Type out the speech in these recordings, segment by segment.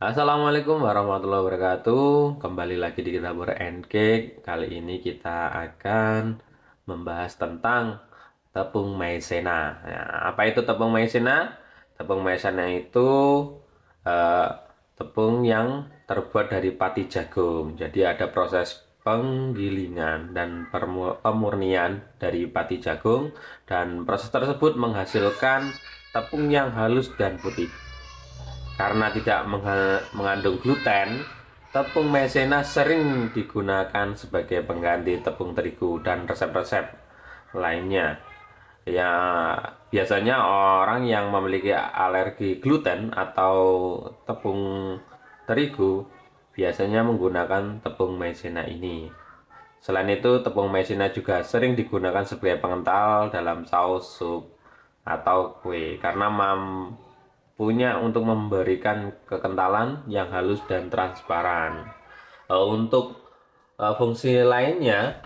Assalamualaikum warahmatullahi wabarakatuh. Kembali lagi di Kitabur and Cake. Kali ini kita akan membahas tentang tepung maizena. Ya, apa itu tepung maizena? Tepung maizena itu eh, tepung yang terbuat dari pati jagung. Jadi ada proses penggilingan dan pemurnian dari pati jagung, dan proses tersebut menghasilkan tepung yang halus dan putih. Karena tidak mengandung gluten, tepung maizena sering digunakan sebagai pengganti tepung terigu dan resep-resep lainnya. Ya, biasanya orang yang memiliki alergi gluten atau tepung terigu biasanya menggunakan tepung maizena ini. Selain itu, tepung maizena juga sering digunakan sebagai pengental dalam saus, sup, atau kue karena punya untuk memberikan kekentalan yang halus dan transparan. Untuk fungsi lainnya,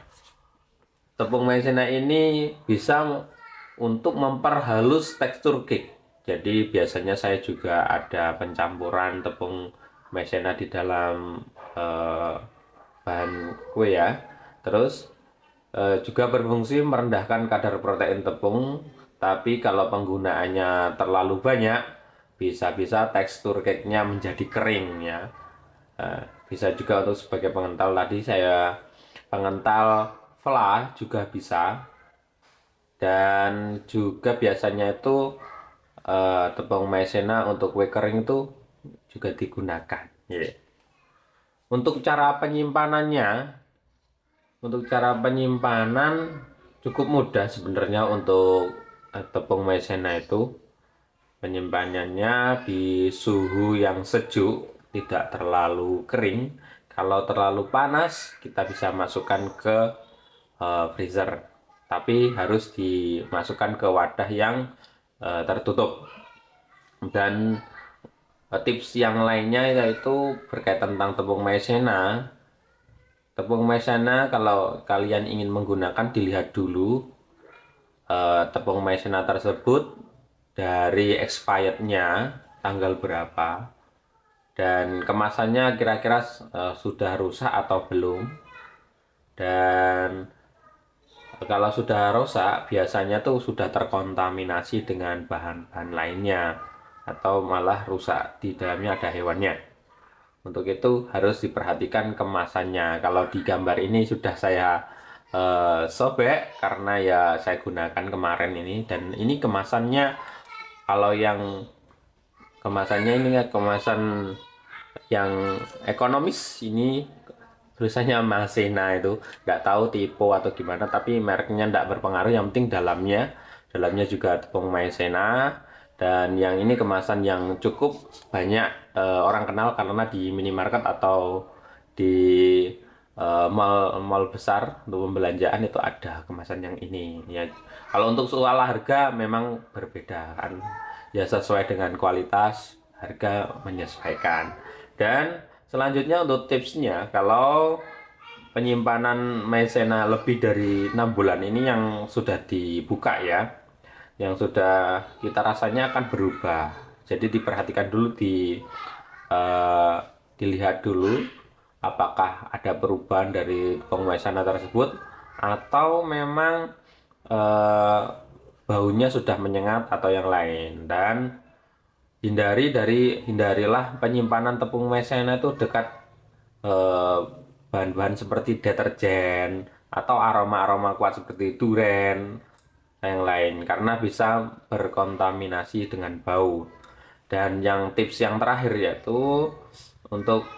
tepung maizena ini bisa untuk memperhalus tekstur cake. Jadi biasanya saya juga ada pencampuran tepung maizena di dalam eh, bahan kue ya. Terus juga berfungsi merendahkan kadar protein tepung, tapi kalau penggunaannya terlalu banyak, bisa-bisa tekstur cake-nya menjadi kering ya. Bisa juga untuk sebagai pengental tadi saya pengental fla juga bisa, dan juga biasanya itu tepung maizena untuk kue kering itu juga digunakan. Ya. Untuk cara penyimpanannya, cukup mudah sebenarnya untuk tepung maizena itu. Penyimpanannya di suhu yang sejuk, tidak terlalu kering. Kalau terlalu panas, kita bisa masukkan ke freezer. Tapi harus dimasukkan ke wadah yang tertutup. Dan tips yang lainnya yaitu berkaitan tentang tepung maizena. Tepung maizena kalau kalian ingin menggunakan, dilihat dulu tepung maizena tersebut dari expirednya tanggal berapa, dan kemasannya kira-kira sudah rusak atau belum. Dan kalau sudah rusak biasanya tuh sudah terkontaminasi dengan bahan-bahan lainnya, atau malah rusak di dalamnya ada hewannya. Untuk itu harus diperhatikan kemasannya. Kalau di gambar ini sudah saya sobek karena ya saya gunakan kemarin ini, dan ini kemasannya, kalau yang kemasannya ini ya kemasan yang ekonomis, ini tulisannya Masena, itu nggak tahu tipe atau gimana, tapi mereknya nggak berpengaruh, yang penting dalamnya juga tepung maizena. Dan yang ini kemasan yang cukup banyak orang kenal karena di minimarket atau di mall-mall besar untuk pembelanjaan itu ada kemasan yang ini ya. Kalau untuk soal harga memang berbeda kan, ya sesuai dengan kualitas, harga menyesuaikan. Dan selanjutnya untuk tipsnya, kalau penyimpanan maizena lebih dari 6 bulan ini yang sudah dibuka ya, yang sudah kita rasanya akan berubah. Jadi diperhatikan dulu, eh, dilihat dulu apakah ada perubahan dari tepung maizena tersebut, atau memang eh, baunya sudah menyengat atau yang lain. Dan hindarilah penyimpanan tepung maizena itu dekat eh, bahan-bahan seperti deterjen atau aroma-aroma kuat seperti duren yang lain, karena bisa berkontaminasi dengan bau. Dan yang tips yang terakhir yaitu untuk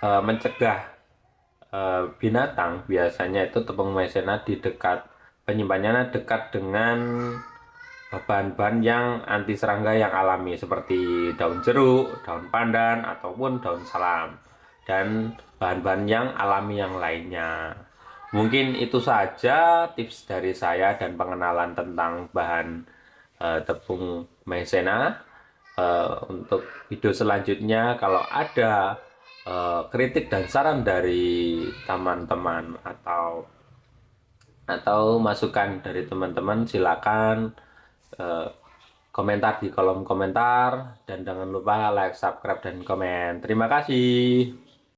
mencegah binatang, biasanya itu tepung maizena di dekat penyimpanannya dekat dengan bahan-bahan yang anti serangga yang alami seperti daun jeruk, daun pandan, ataupun daun salam, dan bahan-bahan yang alami yang lainnya. Mungkin itu saja tips dari saya dan pengenalan tentang bahan tepung maizena. Untuk video selanjutnya, kalau ada kritik dan saran dari teman-teman atau masukan dari teman-teman, silakan komentar di kolom komentar dan jangan lupa like, subscribe dan komen. Terima kasih.